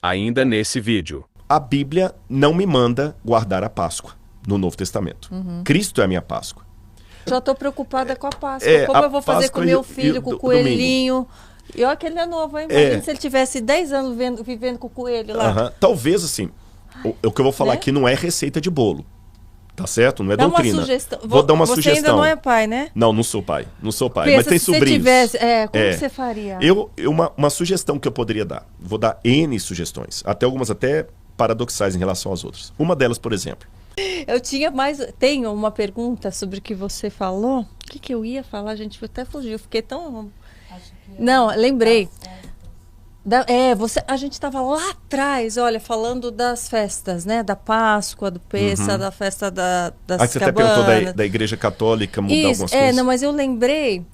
Ainda nesse vídeo. A Bíblia não me manda guardar a Páscoa no Novo Testamento. Cristo é a minha Páscoa. Já estou preocupada com a Páscoa. Como eu vou fazer Páscoa com meu filho, com o coelhinho? E olha que ele é novo, hein? Imagina se ele tivesse 10 anos vivendo com o coelho lá. Talvez, assim, o que eu vou falar aqui não é receita de bolo. Tá certo? Não é doutrina. Uma sugestão. Vou dar uma você sugestão. Você ainda não é pai, né? Não, não sou pai. Não sou pai. Pensa, mas tem sobrinhos. Se tivesse, como você faria? Uma sugestão que eu poderia dar. Vou dar N sugestões. Algumas até paradoxais em relação às outras. Uma delas, por exemplo. Tenho uma pergunta sobre o que você falou. O que eu ia falar, gente? Até fugiu. Fiquei tão... Não, lembrei. A gente estava lá atrás, olha, falando das festas, né? Da Páscoa, do Pêssego, da festa das você até perguntou da Igreja Católica mudar algumas coisas. Não, mas eu lembrei,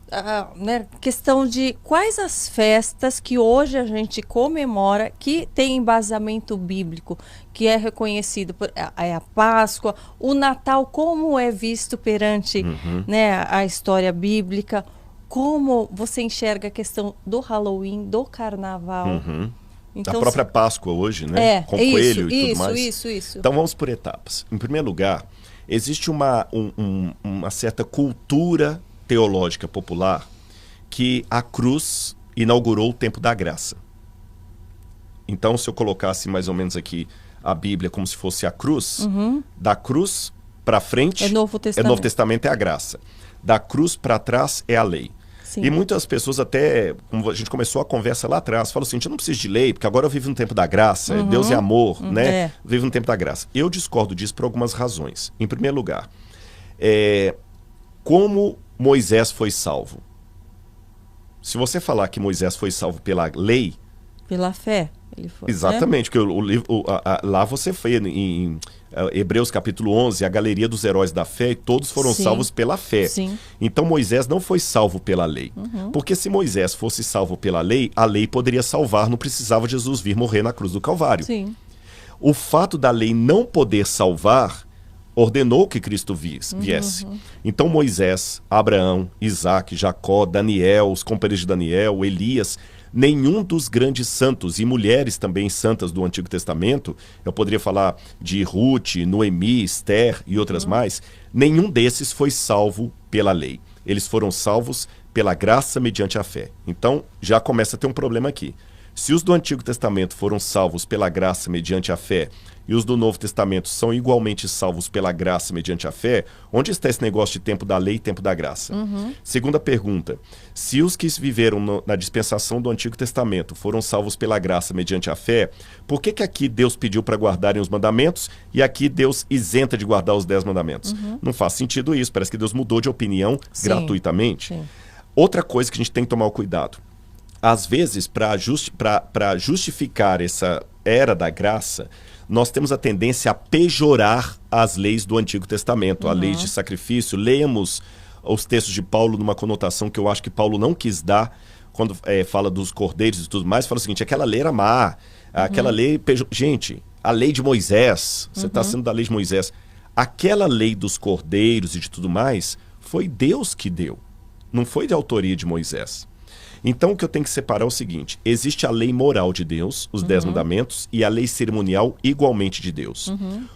questão de quais as festas que hoje a gente comemora que tem embasamento bíblico, que é reconhecido, a Páscoa, o Natal, como é visto perante a história bíblica. Como você enxerga a questão do Halloween, do Carnaval? Então, da própria Páscoa hoje, né? Com coelho e tudo mais. Isso. Então vamos por etapas. Em primeiro lugar, existe uma certa cultura teológica popular que a cruz inaugurou o tempo da graça. Então, se eu colocasse mais ou menos aqui a Bíblia como se fosse a cruz, da cruz para frente é Novo Testamento, é a graça. Da cruz para trás é a lei. Sim. E muitas pessoas até, como a gente começou a conversa lá atrás, falam assim, eu não preciso de lei, porque agora eu vivo no tempo da graça, Deus é amor, né? Vivo no tempo da graça. Eu discordo disso por algumas razões. Em primeiro lugar, como Moisés foi salvo? Se você falar que Moisés foi salvo pela lei... Pela fé, ele foi. Exatamente, porque lá você foi em Hebreus capítulo 11, a galeria dos heróis da fé, e todos foram salvos pela fé. Sim. Então Moisés não foi salvo pela lei. Porque se Moisés fosse salvo pela lei, a lei poderia salvar, não precisava Jesus vir morrer na cruz do Calvário. Sim. O fato da lei não poder salvar, ordenou que Cristo viesse. Então Moisés, Abraão, Isaac, Jacó, Daniel, os companheiros de Daniel, Elias... Nenhum dos grandes santos e mulheres também santas do Antigo Testamento, eu poderia falar de Ruth, Noemi, Esther e outras mais, nenhum desses foi salvo pela lei. Eles foram salvos pela graça mediante a fé. Então, já começa a ter um problema aqui. Se os do Antigo Testamento foram salvos pela graça mediante a fé e os do Novo Testamento são igualmente salvos pela graça mediante a fé, onde está esse negócio de tempo da lei e tempo da graça? Segunda pergunta, se os que viveram na dispensação do Antigo Testamento foram salvos pela graça mediante a fé, por que aqui Deus pediu para guardarem os mandamentos e aqui Deus isenta de guardar os 10 mandamentos? Não faz sentido isso, parece que Deus mudou de opinião gratuitamente. Sim. Outra coisa que a gente tem que tomar cuidado, às vezes, para justificar essa era da graça, nós temos a tendência a pejorar as leis do Antigo Testamento, a lei de sacrifício. Lemos os textos de Paulo numa conotação que eu acho que Paulo não quis dar, quando fala dos cordeiros e tudo mais, fala o seguinte, aquela lei era má, aquela lei... Gente, a lei de Moisés, você está sendo da lei de Moisés, aquela lei dos cordeiros e de tudo mais, foi Deus que deu, não foi de autoria de Moisés. Então o que eu tenho que separar é o seguinte, existe a lei moral de Deus, os 10 mandamentos, e a lei cerimonial igualmente de Deus.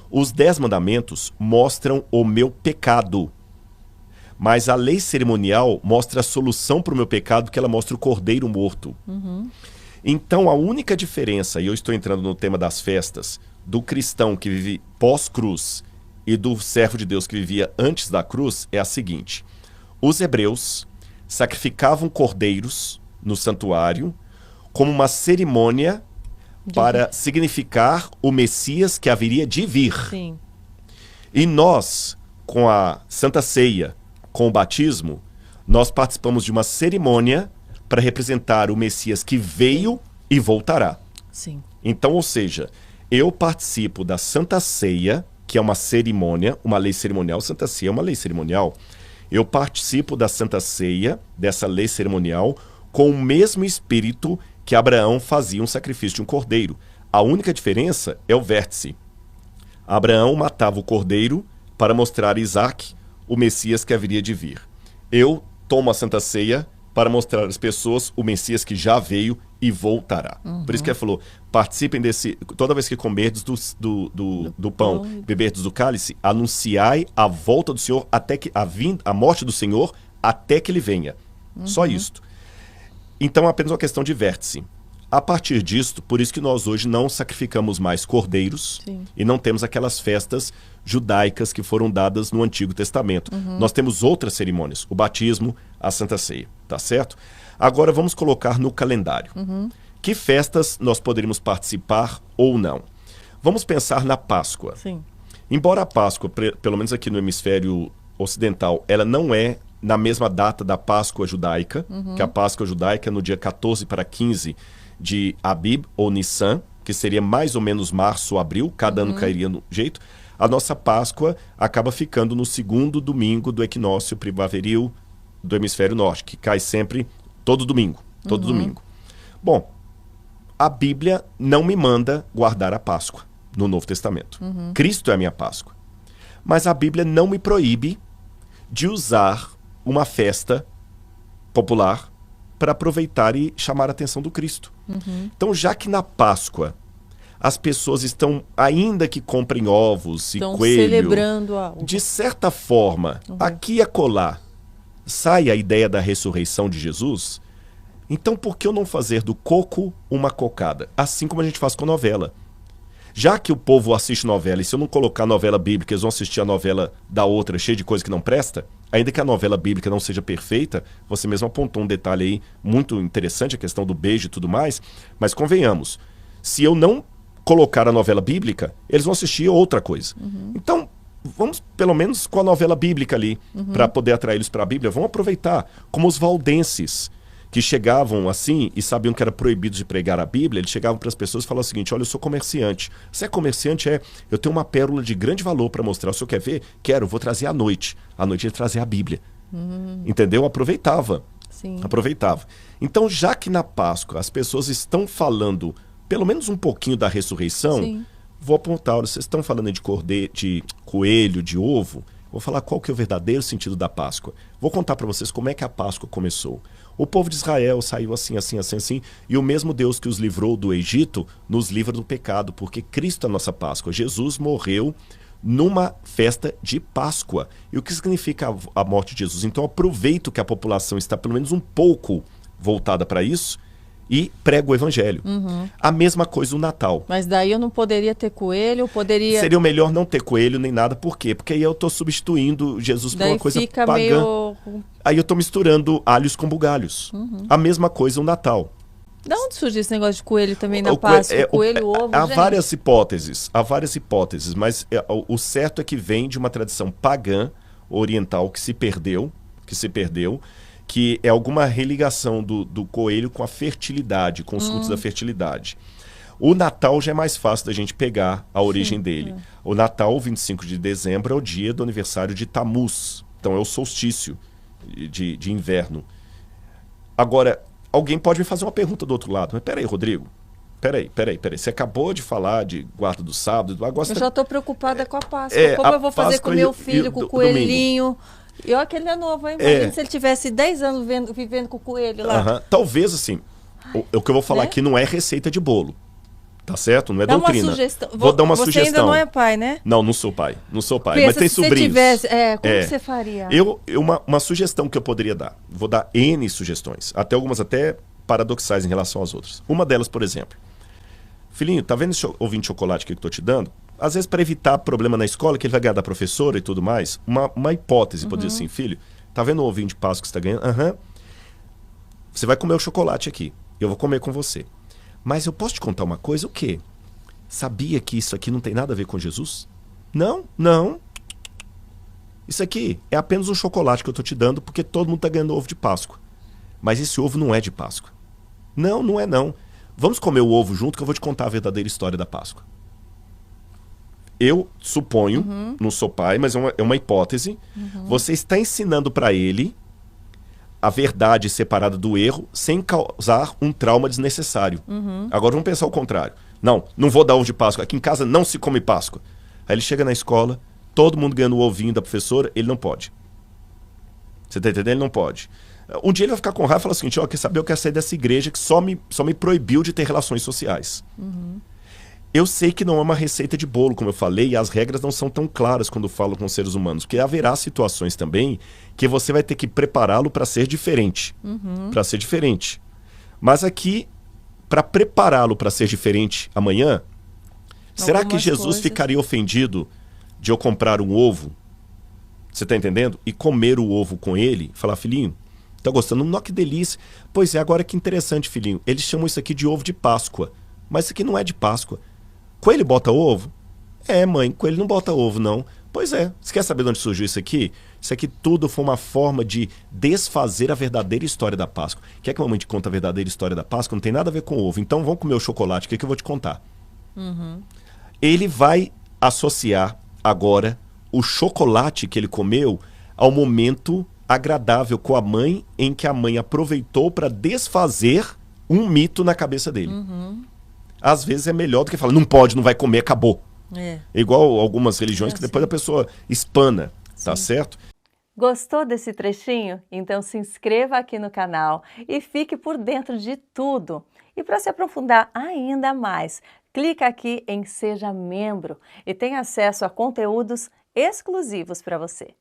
Os 10 mandamentos mostram o meu pecado, mas a lei cerimonial mostra a solução para o meu pecado, porque ela mostra o cordeiro morto. Então a única diferença, e eu estou entrando no tema das festas, do cristão que vive pós-cruz e do servo de Deus que vivia antes da cruz, é a seguinte, os hebreus sacrificavam cordeiros no santuário como uma cerimônia para significar o Messias que haveria de vir. Sim. E nós, com a Santa Ceia, com o batismo, nós participamos de uma cerimônia para representar o Messias que veio e voltará. Sim. Então, ou seja, eu participo da Santa Ceia, que é uma cerimônia, uma lei cerimonial. Santa Ceia é uma lei cerimonial. Eu participo da Santa Ceia, dessa lei cerimonial, com o mesmo espírito que Abraão fazia um sacrifício de um cordeiro. A única diferença é o vértice. Abraão matava o cordeiro para mostrar a Isaac o Messias que haveria de vir. Eu tomo a Santa Ceia para mostrar às pessoas o Messias que já veio e voltará. Por isso que ele falou, participem desse, toda vez que comerdes do pão, beberdes do cálice, anunciai a volta do Senhor, até que a morte do Senhor, até que ele venha. Só isto. Então, é apenas uma questão de vértice. A partir disto, por isso que nós hoje não sacrificamos mais cordeiros e não temos aquelas festas judaicas que foram dadas no Antigo Testamento. Nós temos outras cerimônias, o batismo, a Santa Ceia, tá certo? Agora vamos colocar no calendário. Que festas nós poderíamos participar ou não? Vamos pensar na Páscoa. Sim. Embora a Páscoa, pelo menos aqui no hemisfério ocidental, ela não é na mesma data da Páscoa judaica, que a Páscoa judaica é no dia 14 para 15 de Abib ou Nissan, que seria mais ou menos março ou abril, cada ano cairia no jeito. A nossa Páscoa acaba ficando no segundo domingo do equinócio primaveril do hemisfério norte, que cai sempre todo domingo. Todo domingo. Bom, a Bíblia não me manda guardar a Páscoa no Novo Testamento. Cristo é a minha Páscoa. Mas a Bíblia não me proíbe de usar uma festa popular para aproveitar e chamar a atenção do Cristo. Então, já que na Páscoa as pessoas estão, ainda que comprem ovos e coelho, celebrando de certa forma, aqui e acolá, sai a ideia da ressurreição de Jesus, então por que eu não fazer do coco uma cocada? Assim como a gente faz com novela. Já que o povo assiste novela, e se eu não colocar novela bíblica, eles vão assistir a novela da outra, cheia de coisa que não presta, ainda que a novela bíblica não seja perfeita, você mesmo apontou um detalhe aí muito interessante, a questão do beijo e tudo mais, mas convenhamos, se eu não colocar a novela bíblica, eles vão assistir outra coisa. Então, vamos pelo menos com a novela bíblica ali, para poder atrair eles para a Bíblia, vamos aproveitar, como os valdenses, que chegavam assim e sabiam que era proibido de pregar a Bíblia, eles chegavam para as pessoas e falavam o seguinte: olha, eu sou comerciante. Você é comerciante? Eu tenho uma pérola de grande valor para mostrar. O senhor quer ver? Quero, vou trazer à noite. À noite ele trazia a Bíblia. Entendeu? Aproveitava. Sim. Aproveitava. Então, já que na Páscoa as pessoas estão falando pelo menos um pouquinho da ressurreição, vou apontar, olha, vocês estão falando de coelho, de ovo, vou falar qual que é o verdadeiro sentido da Páscoa. Vou contar para vocês como é que a Páscoa começou. O povo de Israel saiu assim, e o mesmo Deus que os livrou do Egito nos livra do pecado, porque Cristo é a nossa Páscoa. Jesus morreu numa festa de Páscoa. E o que significa a morte de Jesus? Então aproveito que a população está pelo menos um pouco voltada para isso e prego o evangelho. A mesma coisa o Natal. Mas daí eu não poderia ter coelho, poderia... Seria o melhor não ter coelho nem nada, por quê? Porque aí eu estou substituindo Jesus por uma coisa fica pagã. meio... Aí eu estou misturando alhos com bugalhos. A mesma coisa o Natal. Da onde surgiu esse negócio de coelho também na Páscoa? Coelho, ovo, há gente? várias hipóteses, mas o certo é que vem de uma tradição pagã oriental que se perdeu, que é alguma religação do coelho com a fertilidade, com os cultos da fertilidade. O Natal já é mais fácil da gente pegar a origem dele. O Natal, 25 de dezembro, é o dia do aniversário de Tamuz. Então é o solstício de inverno. Agora, alguém pode me fazer uma pergunta do outro lado. Mas peraí, Rodrigo. Peraí. Você acabou de falar de guarda do sábado. Agora eu já estou preocupada com a Páscoa. É, Como eu vou fazer Páscoa com meu filho, com o coelhinho? domingo. E olha que ele é novo, hein? Imagina se ele tivesse 10 anos vivendo com o coelho lá. Talvez, assim, o que eu vou falar aqui não é receita de bolo. Tá certo? Não é doutrina. Uma sugestão. Vou dar uma você sugestão. Você ainda não é pai, né? Não sou pai. Pensa, mas tem se sobrinhos. Você tivesse, como você faria? Uma sugestão que eu poderia dar. Vou dar N sugestões. Algumas até paradoxais em relação às outras. Uma delas, por exemplo. Filhinho, tá vendo esse ovinho de chocolate que eu tô te dando? Às vezes, para evitar problema na escola, que ele vai ganhar da professora e tudo mais, uma hipótese, poderia dizer assim: filho, tá vendo o ovinho de Páscoa que você tá ganhando? Você vai comer o chocolate aqui. Eu vou comer com você. Mas eu posso te contar uma coisa? O quê? Sabia que isso aqui não tem nada a ver com Jesus? Não. Isso aqui é apenas um chocolate que eu tô te dando porque todo mundo tá ganhando ovo de Páscoa. Mas esse ovo não é de Páscoa. Não é não. Vamos comer o ovo junto que eu vou te contar a verdadeira história da Páscoa. Eu suponho, não sou pai, mas é uma hipótese, você está ensinando para ele a verdade separada do erro sem causar um trauma desnecessário. Agora vamos pensar o contrário. Não vou dar ovo de Páscoa. Aqui em casa não se come Páscoa. Aí ele chega na escola, todo mundo ganhando o ovinho da professora, ele não pode. Você está entendendo? Ele não pode. Um dia ele vai ficar com raiva e falar o seguinte, ó, quer saber, eu quero sair dessa igreja que só me proibiu de ter relações sociais. Eu sei que não é uma receita de bolo, como eu falei, e as regras não são tão claras quando falo com seres humanos, porque haverá situações também que você vai ter que prepará-lo para ser diferente. Para ser diferente. Mas aqui, para prepará-lo para ser diferente amanhã, será que Jesus ficaria ofendido de eu comprar um ovo? Você está entendendo? E comer o ovo com ele, falar, filhinho, tá gostando? Não, que delícia. Pois é, agora que interessante, filhinho. Eles chamam isso aqui de ovo de Páscoa. Mas isso aqui não é de Páscoa. Coelho bota ovo? É, mãe, coelho não bota ovo, não. Pois é. Você quer saber de onde surgiu isso aqui? Isso aqui tudo foi uma forma de desfazer a verdadeira história da Páscoa. Quer que a mamãe te conte a verdadeira história da Páscoa? Não tem nada a ver com ovo. Então vamos comer o chocolate, que eu vou te contar. Ele vai associar agora o chocolate que ele comeu ao momento agradável com a mãe, em que a mãe aproveitou para desfazer um mito na cabeça dele. Às vezes é melhor do que falar, não pode, não vai comer, acabou. Igual algumas religiões que depois a pessoa espana, tá certo? Gostou desse trechinho? Então se inscreva aqui no canal e fique por dentro de tudo. E para se aprofundar ainda mais, clica aqui em Seja Membro e tenha acesso a conteúdos exclusivos para você.